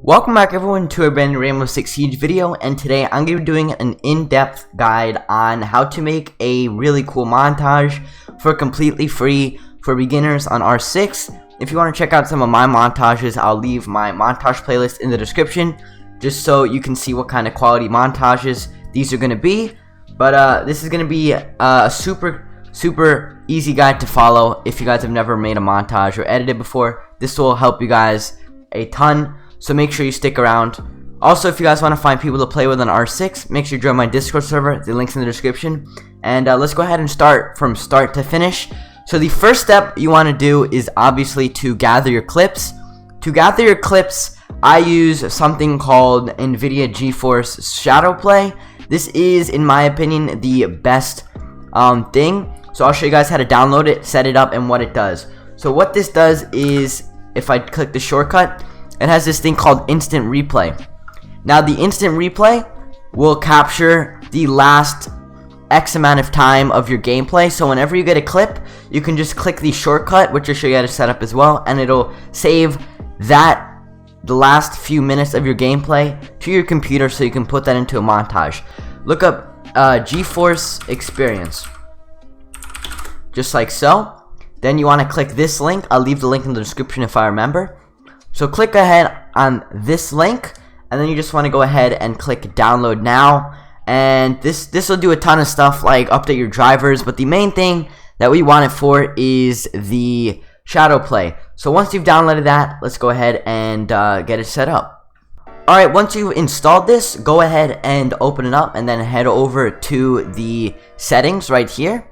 Welcome back everyone to a brand new Rainbow Six Siege video, and today I'm going to be doing an in-depth guide on how to make a really cool montage for completely free for beginners on R6. If you want to check out some of my montages, I'll leave my montage playlist in the description just so you can see what kind of quality montages these are going to be. But this is going to be a super easy guide to follow if you guys have never made a montage or edited before. This will help you guys a ton. So make sure you stick around. Also, if you guys want to find people to play with on R6, make sure you join my Discord server. The link's in the description. And let's go ahead and start from start to finish. So the first step you want to do is obviously to gather your clips. To gather your clips, I use something called NVIDIA GeForce Shadowplay. This is, in my opinion, the best thing. So I'll show you guys how to download it, set it up, and what it does. So what this does is, if I click the shortcut, it has this thing called instant replay. Now the instant replay will capture the last X amount of time of your gameplay. So whenever you get a clip, you can just click the shortcut, which I'll show you how to set up as well, and it'll save the last few minutes of your gameplay to your computer so you can put that into a montage. Look up GeForce Experience, just like so. Then you want to click this link. I'll leave the link in the description if I remember. So click ahead on this link, and then you just want to go ahead and click download now. And this will do a ton of stuff like update your drivers, but the main thing that we want it for is the shadow play. So once you've downloaded that, let's go ahead and get it set up. Alright, once you've installed this, go ahead and open it up and then head over to the settings right here.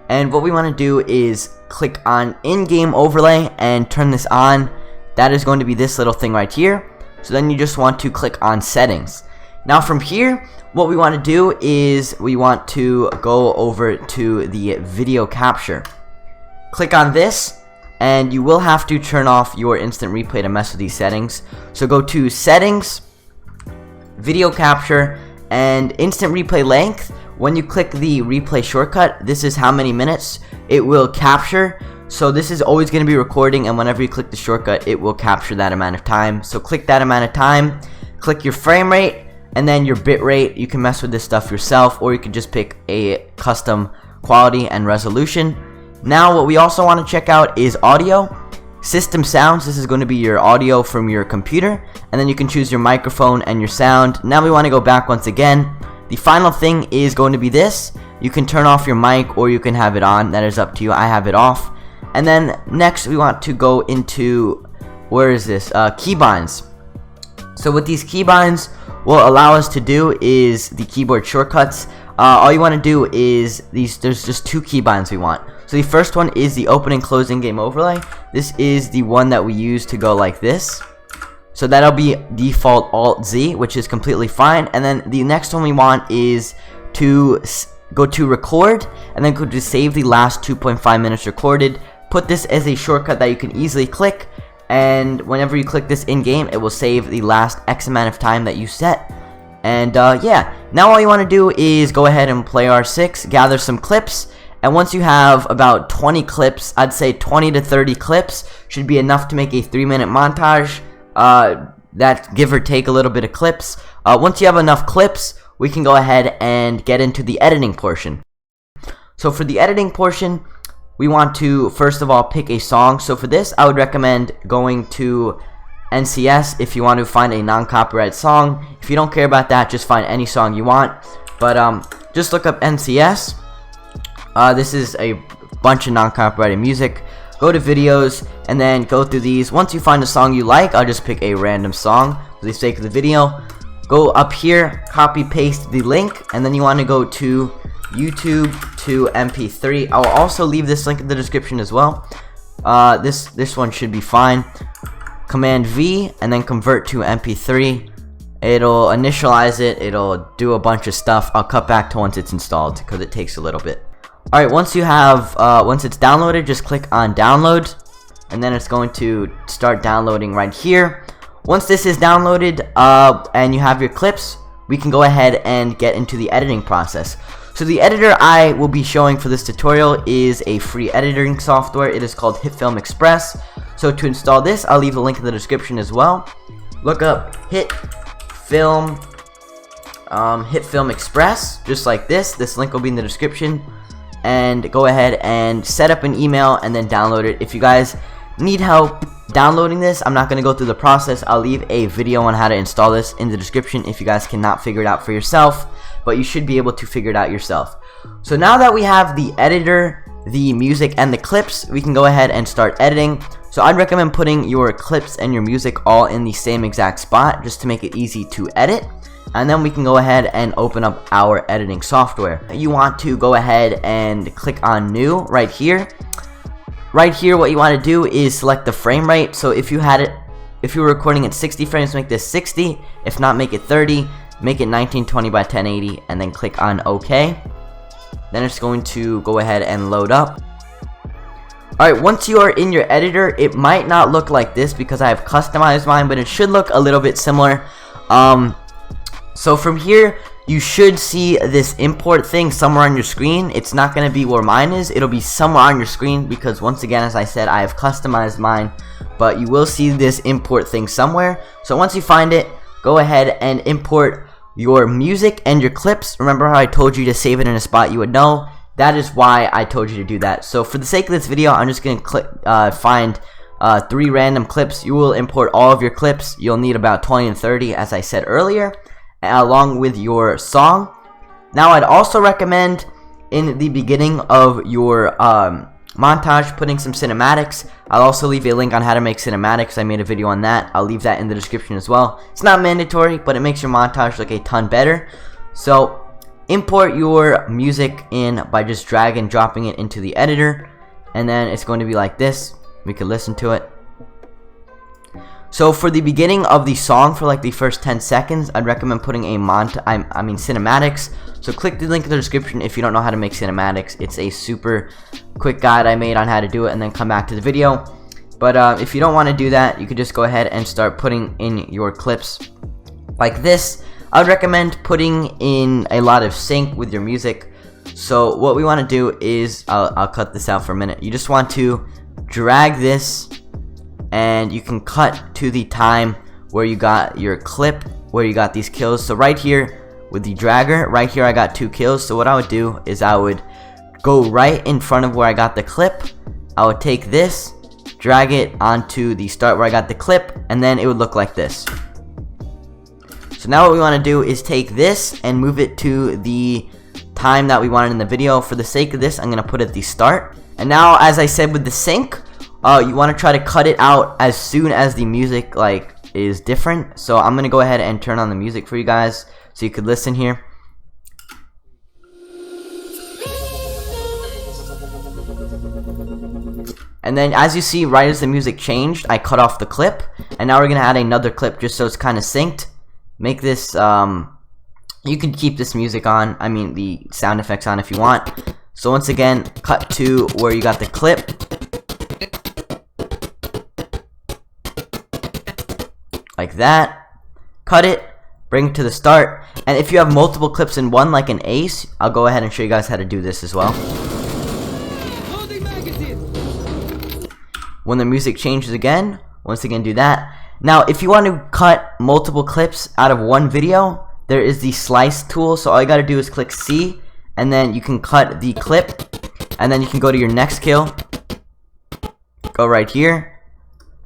And what we want to do is click on in-game overlay and turn this on. That is going to be this little thing right here. So then you just want to click on settings. Now from here, what we want to do is we want to go over to the video capture. Click on this, and you will have to turn off your instant replay to mess with these settings. So go to settings, video capture, and instant replay length. When you click the replay shortcut, this is how many minutes it will capture. So this is always going to be recording, and whenever you click the shortcut, it will capture that amount of time. So click that amount of time, click your frame rate, and then your bit rate. You can mess with this stuff yourself, or you can just pick a custom quality and resolution. Now what we also want to check out is audio. System sounds, this is going to be your audio from your computer, and then you can choose your microphone and your sound. Now we want to go back once again. The final thing is going to be this. You can turn off your mic, or you can have it on. That is up to you. I have it off. And then next we want to go into, where is this, keybinds. So what these keybinds will allow us to do is the keyboard shortcuts. All you want to do is there's just two keybinds we want. So the first one is the open and closing game overlay. This is the one that we use to go like this. So that'll be default Alt-Z, which is completely fine. And then the next one we want is to go to record, and then go to save the last 2.5 minutes recorded. Put this as a shortcut that you can easily click, and whenever you click this in-game, it will save the last X amount of time that you set. And yeah, now all you want to do is go ahead and play R6, gather some clips, and once you have about 20 clips, I'd say 20 to 30 clips should be enough to make a 3-minute montage. That give or take a little bit of clips. Once you have enough clips, we can go ahead and get into the editing portion. So for the editing portion, we want to first of all pick a song. So for this, I would recommend going to NCS if you want to find a non-copyright song. If you don't care about that, just find any song you want. But just look up NCS. This is a bunch of non-copyrighted music. Go to videos and then go through these. Once you find a song you like, I'll just pick a random song for the sake of the video. Go up here, copy paste the link, and then you want to go to YouTube to MP3. I will also leave this link in the description as well. This one should be fine. Command V and then convert to MP3. It'll initialize it. It'll do a bunch of stuff. I'll cut back to once it's installed because it takes a little bit. Alright, once you have once it's downloaded, just click on download, and then it's going to start downloading right here. Once this is downloaded and you have your clips, we can go ahead and get into the editing process. So the editor I will be showing for this tutorial is a free editing software. It is called Hitfilm Express. So to install this, I'll leave a link in the description as well. look up Hitfilm Express, just like this. This link will be in the description, and go ahead and set up an email and then download it. If you guys need help downloading this, I'm not going to go through the process. I'll leave a video on how to install this in the description if you guys cannot figure it out for yourself, but you should be able to figure it out yourself. So now that we have the editor, the music, and the clips, we can go ahead and start editing. So I'd recommend putting your clips and your music all in the same exact spot just to make it easy to edit. And then we can go ahead and open up our editing software. You want to go ahead and click on new right here. Right here, what you want to do is select the frame rate. So if you were recording at 60 frames, make this 60. If not, make it 30. Make it 1920 by 1080, and then click on OK. Then it's going to go ahead and load up. Alright, once you are in your editor, it might not look like this because I have customized mine, but it should look a little bit similar. So from here, you should see this import thing somewhere on your screen. It's not going to be where mine is. It'll be somewhere on your screen because, once again, as I said, I have customized mine. But you will see this import thing somewhere. So once you find it, go ahead and import your music and your clips. Remember how I told you to save it in a spot you would know? That is why I told you to do that. So for the sake of this video, I'm just going to find 3 random clips. You will import all of your clips. You'll need about 20 and 30, as I said earlier, along with your song. Now I'd also recommend in the beginning of your montage putting some cinematics. I'll also leave a link on how to make cinematics. I made a video on that. I'll leave that in the description as well. It's not mandatory, but it makes your montage look a ton better. So import your music in by just drag and dropping it into the editor, and then it's going to be like this. We can listen to it. So for the beginning of the song, for like the first 10 seconds, I'd recommend putting a cinematics. So click the link in the description if you don't know how to make cinematics. It's a super quick guide I made on how to do it, and then come back to the video. But if you don't want to do that, you could just go ahead and start putting in your clips like this. I would recommend putting in a lot of sync with your music. So what we want to do is, I'll cut this out for a minute. You just want to drag this, and you can cut to the time where you got your clip, where you got these kills. So right here with the dragger, right here I got 2 kills. So what I would do is I would go right in front of where I got the clip. I would take this, drag it onto the start where I got the clip, and then it would look like this. So now what we want to do is take this and move it to the time that we wanted in the video. For the sake of this, I'm going to put it at the start. And now, as I said with the sync, you want to try to cut it out as soon as the music is different. So I'm going to go ahead and turn on the music for you guys so you could listen here. And then as you see, right as the music changed, I cut off the clip. And now we're going to add another clip just so it's kind of synced. Make this, you can keep this music on, the sound effects on if you want. So once again, cut to where you got the clip. Like that. Cut it, bring it to the start. And if you have multiple clips in one, like an ace, I'll go ahead and show you guys how to do this as well. When the music changes again, once again do that. Now, if you want to cut multiple clips out of one video, there is the slice tool. So all you got to do is click C, and then you can cut the clip, and then you can go to your next kill. Go right here.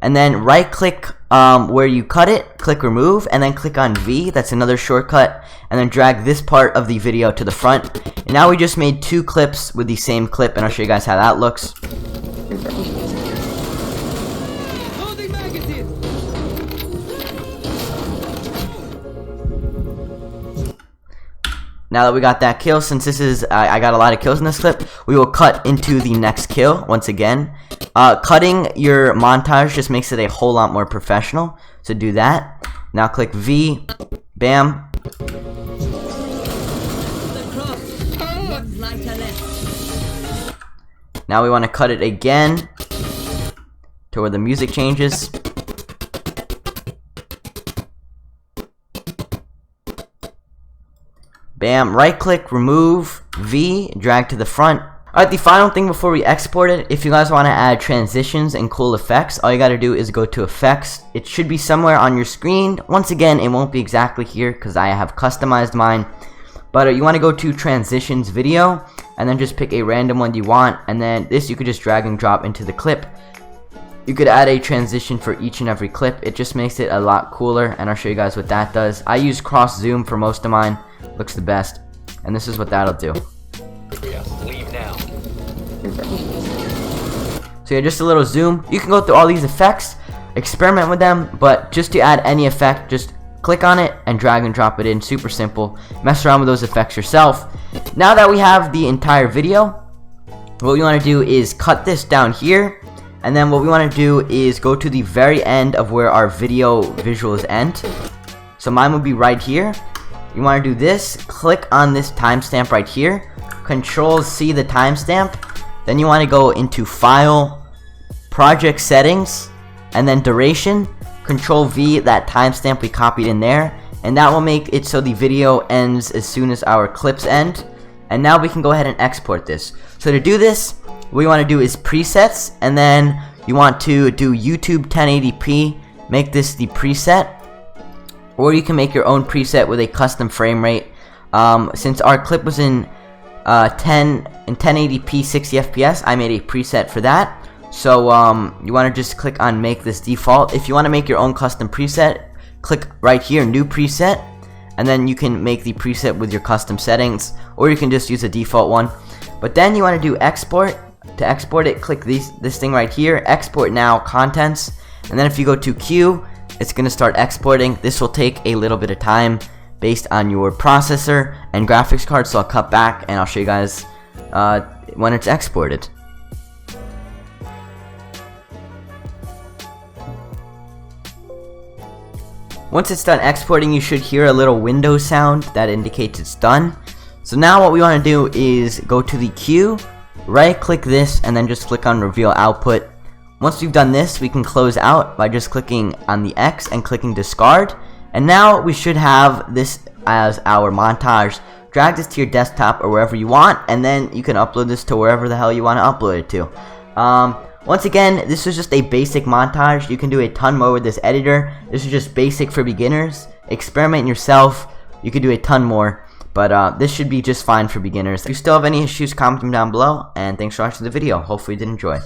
And then right click where you cut it, click remove, and then click on V, that's another shortcut, and then drag this part of the video to the front. And now we just made 2 clips with the same clip, and I'll show you guys how that looks. Now that we got that kill, since this is, I got a lot of kills in this clip, we will cut into the next kill once again. Cutting your montage just makes it a whole lot more professional, so do that. Now click V, bam. Now we want to cut it again to where the music changes. Bam, right click, remove, V, drag to the front. Alright, the final thing before we export it, if you guys want to add transitions and cool effects, all you got to do is go to effects. It should be somewhere on your screen. Once again, it won't be exactly here because I have customized mine. But you want to go to transitions video and then just pick a random one you want, and then this you could just drag and drop into the clip. You could add a transition for each and every clip. It just makes it a lot cooler, and I'll show you guys what that does. I use cross zoom for most of mine. Looks the best, and this is what that'll do. Leave now. So yeah, just a little zoom. You can go through all these effects, experiment with them, but just to add any effect, just click on it and drag and drop it in. Super simple. Mess around with those effects yourself. Now that we have the entire video, what we want to do is cut this down here, and then what we want to do is go to the very end of where our video visuals end. So mine would be right here. You want to do this, click on this timestamp right here, Control C the timestamp, then you want to go into File, Project Settings, and then Duration, Control V that timestamp we copied in there, and that will make it so the video ends as soon as our clips end. And now we can go ahead and export this. So to do this, what we want to do is presets, and then you want to do YouTube 1080p, make this the preset. Or you can make your own preset with a custom frame rate. Since our clip was in 1080p 60 FPS, I made a preset for that. So you want to just click on make this default. If you want to make your own custom preset, click right here, new preset, and then you can make the preset with your custom settings, or you can just use a default one. But then you want to do export. To export it, click this thing right here, export now contents, and then if you go to Q, it's going to start exporting. This will take a little bit of time based on your processor and graphics card, so I'll cut back and I'll show you guys when it's exported. Once it's done exporting, you should hear a little window sound that indicates it's done. So now what we want to do is go to the queue, right click this, and then just click on reveal output. Once we've done this, we can close out by just clicking on the X and clicking discard. And now we should have this as our montage. Drag this to your desktop or wherever you want, and then you can upload this to wherever the hell you want to upload it to. Once again, this is just a basic montage. You can do a ton more with this editor. This is just basic for beginners. Experiment yourself. You can do a ton more, but this should be just fine for beginners. If you still have any issues, comment them down below, and thanks for watching the video. Hopefully you did enjoy.